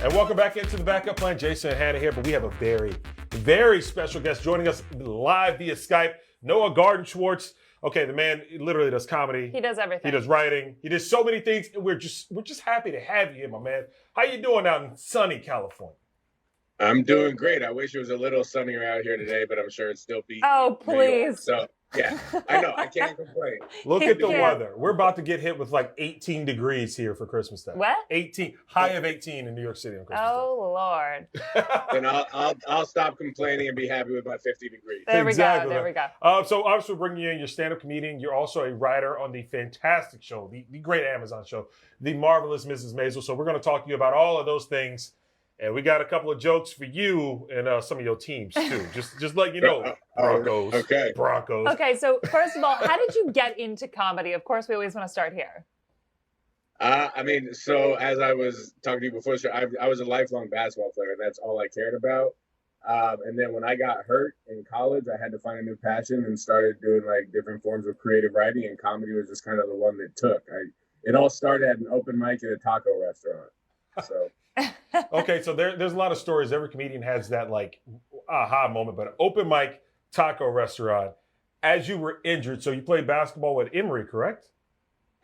And welcome back into the Backup Plan. Jason and Hannah here, but we have a very, very special guest joining us live via Skype. Noah Gardenswartz. Okay, the man literally does comedy. He does everything. He does writing. He does so many things. We're just happy to have you here, my man. How you doing out in sunny California? I'm doing great. I wish it was a little sunnier out here today, but I'm sure it's still beating. Oh, please. So, yeah, I know. I can't complain. Look at the weather. We're about to get hit with like 18 degrees here for Christmas Day. What? 18. High of 18 in New York City on Christmas Day. Oh, Lord. Then I'll stop complaining and be happy with my 50 degrees. There Exactly. we go. So obviously we're bringing you in, you're a stand-up comedian. You're also a writer on the fantastic show, the great Amazon show, The Marvelous Mrs. Maisel. So we're going to talk to you about all of those things. And we got a couple of jokes for you and some of your teams, too. Just let you know, Broncos. Okay. Broncos. Okay, so first of all, how did you get into comedy? Of course, we always want to start here. So as I was talking to you before, I was a lifelong basketball player. That's all I cared about. And then when I got hurt in college, I had to find a new passion and started doing like different forms of creative writing. And comedy was just kind of the one that took. It all started at an open mic at a taco restaurant. So. Okay, so there's a lot of stories. Every comedian has that like aha moment, but an open mic taco restaurant. As you were injured, so you played basketball at Emory, correct?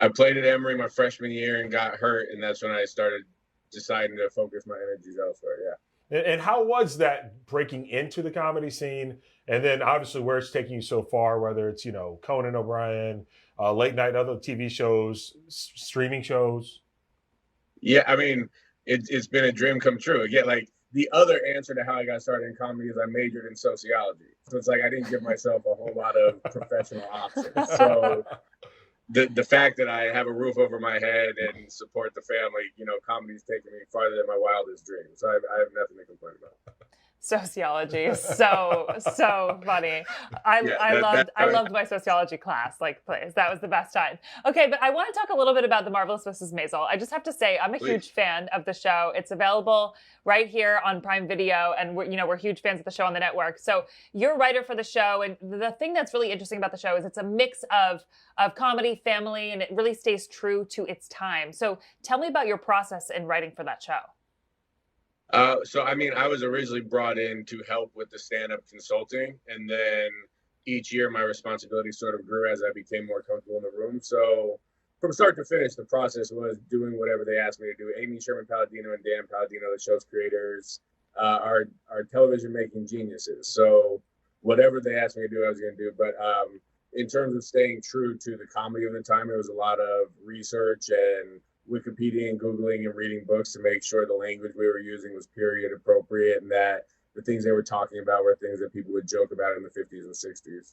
I played at Emory my freshman year and got hurt, and that's when I started deciding to focus my energies elsewhere. Yeah. And how was that breaking into the comedy scene? And then obviously where it's taking you so far, whether it's, Conan O'Brien, late night, other TV shows, streaming shows. Yeah, it's been a dream come true. Again, like the other answer to how I got started in comedy is I majored in sociology. So it's like I didn't give myself a whole lot of professional options. So the fact that I have a roof over my head and support the family, comedy's taken me farther than my wildest dreams. So I have nothing to complain about. Sociology is so funny. I loved my sociology class. Like, please, that was the best time. Okay, but I want to talk a little bit about The Marvelous Mrs. Maisel. I just have to say, I'm a huge fan of the show. It's available right here on Prime Video, and we're huge fans of the show on the network. So you're a writer for the show, and the thing that's really interesting about the show is it's a mix of comedy, family, and it really stays true to its time. So tell me about your process in writing for that show. I was originally brought in to help with the stand-up consulting, and then each year my responsibility sort of grew as I became more comfortable in the room. So from start to finish, the process was doing whatever they asked me to do. Amy Sherman-Palladino and Dan Palladino, the show's creators, are television-making geniuses. So whatever they asked me to do, I was going to do. But in terms of staying true to the comedy of the time, it was a lot of research and Wikipedia and Googling and reading books to make sure the language we were using was period appropriate and that the things they were talking about were things that people would joke about in the 50s and 60s.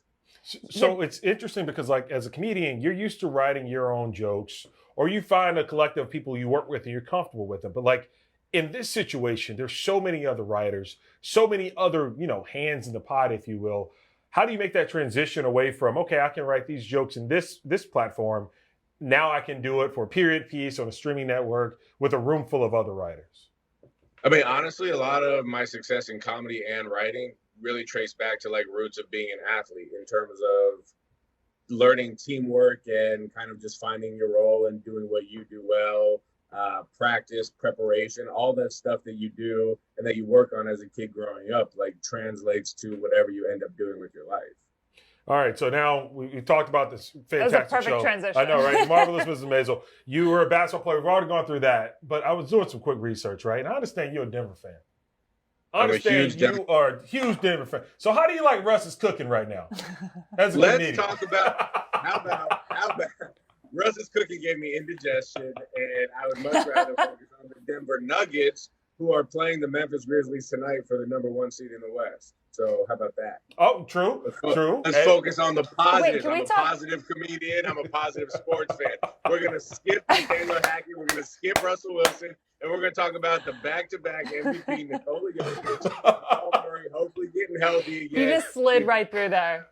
So it's interesting because like as a comedian, you're used to writing your own jokes or you find a collective of people you work with and you're comfortable with them. But like in this situation, there's so many other writers, so many other, hands in the pot, if you will. How do you make that transition away from, okay, I can write these jokes in this platform. Now I can do it for a period piece on a streaming network with a room full of other writers. Honestly, a lot of my success in comedy and writing really traced back to like roots of being an athlete in terms of learning teamwork and kind of just finding your role and doing what you do well, practice, preparation, all that stuff that you do and that you work on as a kid growing up, like translates to whatever you end up doing with your life. All right, so now we talked about this fantastic show. That was a perfect transition. I know, right? The Marvelous Mrs. Maisel. You were a basketball player. We've already gone through that, but I was doing some quick research, right? And I understand you're a Denver fan. I understand you are a huge Denver fan. So how do you like Russ's cooking right now? Let's talk about how about Russ's cooking gave me indigestion, and I would much rather focus on the Denver Nuggets, who are playing the Memphis Grizzlies tonight for the #1 seed in the West. So how about that? Oh, true. Let's focus on the positives. I'm a positive comedian. I'm a positive sports fan. We're going to skip Taylor Hackett. We're going to skip Russell Wilson. And we're going to talk about the back-to-back MVP, Nikola Jokic, Paul Murray, hopefully getting healthy again. You just slid right through there.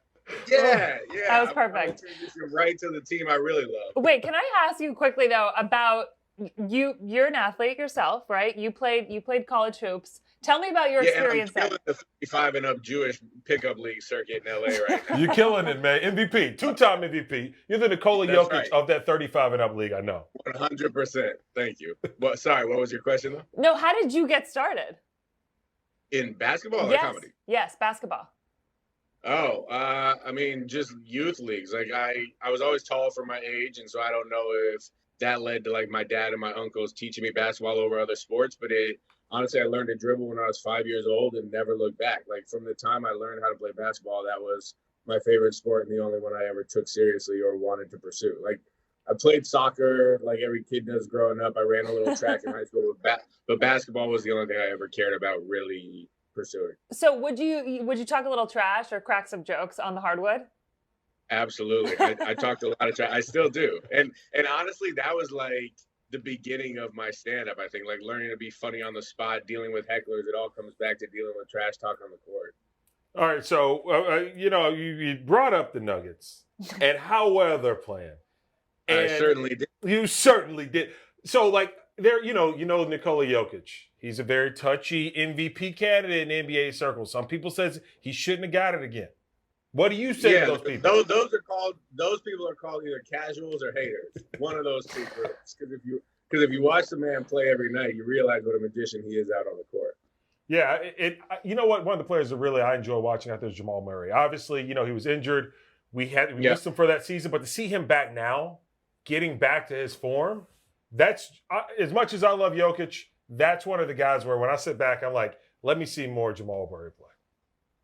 Yeah. That was perfect. Transition right to the team I really love. Wait, can I ask you quickly, though, about you're an athlete yourself, right? You played college hoops. Tell me about your experience I'm then. killing the 55 and up Jewish pickup league circuit in LA right now. You're killing it, man. MVP, 2-time MVP. You're the Nikola That's Jokic right. of that 35 and up league, I know. 100%. Thank you. Sorry, what was your question though? No, how did you get started? In basketball Yes. or comedy? Yes, basketball. Oh, I mean, just youth leagues. Like I was always tall for my age, and so I don't know if that led to like my dad and my uncles teaching me basketball over other sports. But honestly, I learned to dribble when I was 5 years old and never looked back. Like from the time I learned how to play basketball, that was my favorite sport and the only one I ever took seriously or wanted to pursue. Like I played soccer like every kid does growing up. I ran a little track in high school, but basketball was the only thing I ever cared about really pursuing. So would you talk a little trash or crack some jokes on the hardwood? Absolutely. I talked a lot of trash. I still do. And honestly, that was like the beginning of my stand-up, I think. Like learning to be funny on the spot, dealing with hecklers. It all comes back to dealing with trash talk on the court. All right, so, you brought up the Nuggets and how well they're playing. And I certainly did. You certainly did. So, like, Nikola Jokic. He's a very touchy MVP candidate in NBA circles. Some people says he shouldn't have got it again. What do you say to those people? Those people are called either casuals or haters. One of those two groups. Because if you watch the man play every night, you realize what a magician he is out on the court. Yeah, you know what? One of the players that really I enjoy watching out there is Jamal Murray. Obviously, he was injured. We missed him for that season, but to see him back now, getting back to his form, that's as much as I love Jokic. That's one of the guys where when I sit back, I'm like, let me see more Jamal Murray play.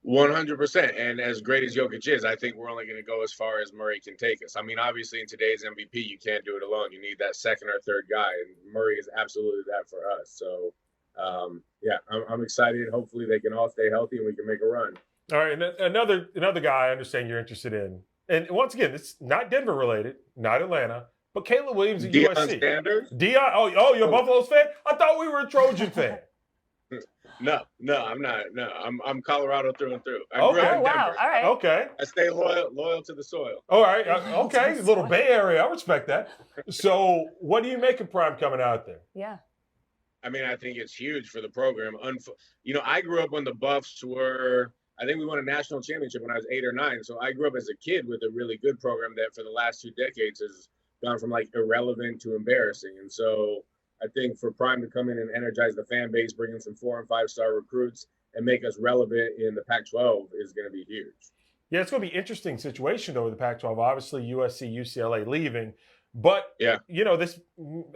100%. And as great as Jokic is, I think we're only going to go as far as Murray can take us. I mean, obviously in today's MVP, you can't do it alone. You need that second or third guy, and Murray is absolutely that for us. So, I'm excited. Hopefully they can all stay healthy and we can make a run. All right, and another guy I understand you're interested in. And once again, it's not Denver related, not Atlanta, but Caleb Williams at USC. Sanders? Deion, you're a Buffaloes fan? I thought we were a Trojan fan. No, I'm not. No, I'm Colorado through and through. Oh, wow. All right. Okay. I stay loyal to the soil. All right. Okay. A little Bay Area. I respect that. So what do you make of Prime coming out there? Yeah. I mean, I think it's huge for the program. I grew up when the Buffs were, I think we won a national championship when I was 8 or 9. So I grew up as a kid with a really good program that for the last 2 decades has gone from like irrelevant to embarrassing. And so I think for Prime to come in and energize the fan base, bring in some 4- and 5-star recruits and make us relevant in the Pac-12 is going to be huge. Yeah, it's going to be an interesting situation, though, with the Pac-12. Obviously, USC, UCLA leaving. But, this,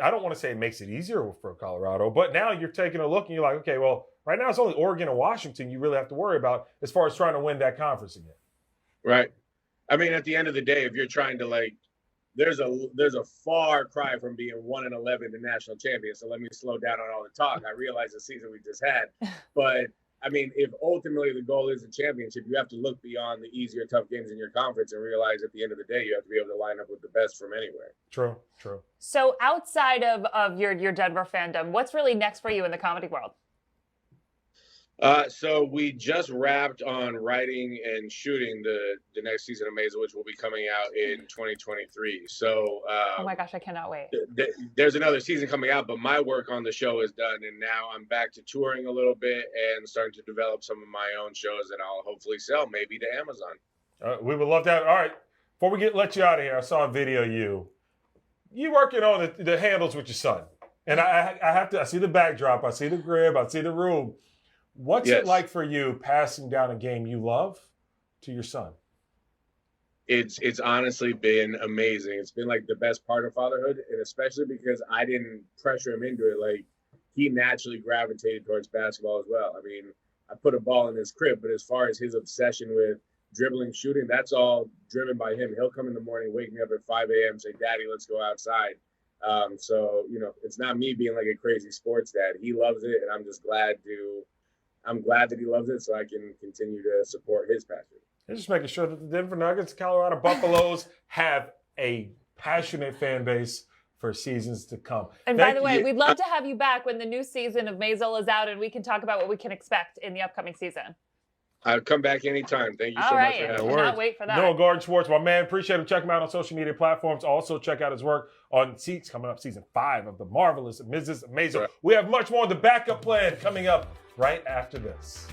I don't want to say it makes it easier for Colorado, but now you're taking a look and you're like, okay, well, right now it's only Oregon and Washington you really have to worry about as far as trying to win that conference again. Right. I mean, at the end of the day, if you're trying to there's a far cry from being 1-11 to national champion. So let me slow down on all the talk. I realize the season we just had, but I mean, if ultimately the goal is a championship, you have to look beyond the easier, tough games in your conference and realize at the end of the day, you have to be able to line up with the best from anywhere. True. So outside of your Denver fandom, what's really next for you in the comedy world? So we just wrapped on writing and shooting the next season of Maisel, which will be coming out in 2023. So oh my gosh, I cannot wait. There's another season coming out, but my work on the show is done, and now I'm back to touring a little bit and starting to develop some of my own shows that I'll hopefully sell, maybe to Amazon. We would love that. All right, before we let you out of here, I saw a video of you working on the handles with your son, and I see the backdrop, I see the crib, I see the room. What's it like for you passing down a game you love to your son? It's honestly been amazing. It's been like the best part of fatherhood, and especially because I didn't pressure him into it. Like he naturally gravitated towards basketball as well. I mean, I put a ball in his crib, but as far as his obsession with dribbling, shooting, that's all driven by him. He'll come in the morning, wake me up at 5 a.m., say, "Daddy, let's go outside." So it's not me being like a crazy sports dad. He loves it, and I'm glad that he loves it, so I can continue to support his passion. They're just making sure that the Denver Nuggets, Colorado Buffaloes have a passionate fan base for seasons to come. And by the way, we'd love to have you back when the new season of Maisel is out, and we can talk about what we can expect in the upcoming season. I'll come back anytime. Thank you so much for having me. I cannot wait for that. Noah Gardenswartz, my man. Appreciate him. Check him out on social media platforms. Also, check out his work on Seats coming up season 5 of The Marvelous Mrs. Maisel. Right. We have much more on the backup plan coming up right after this.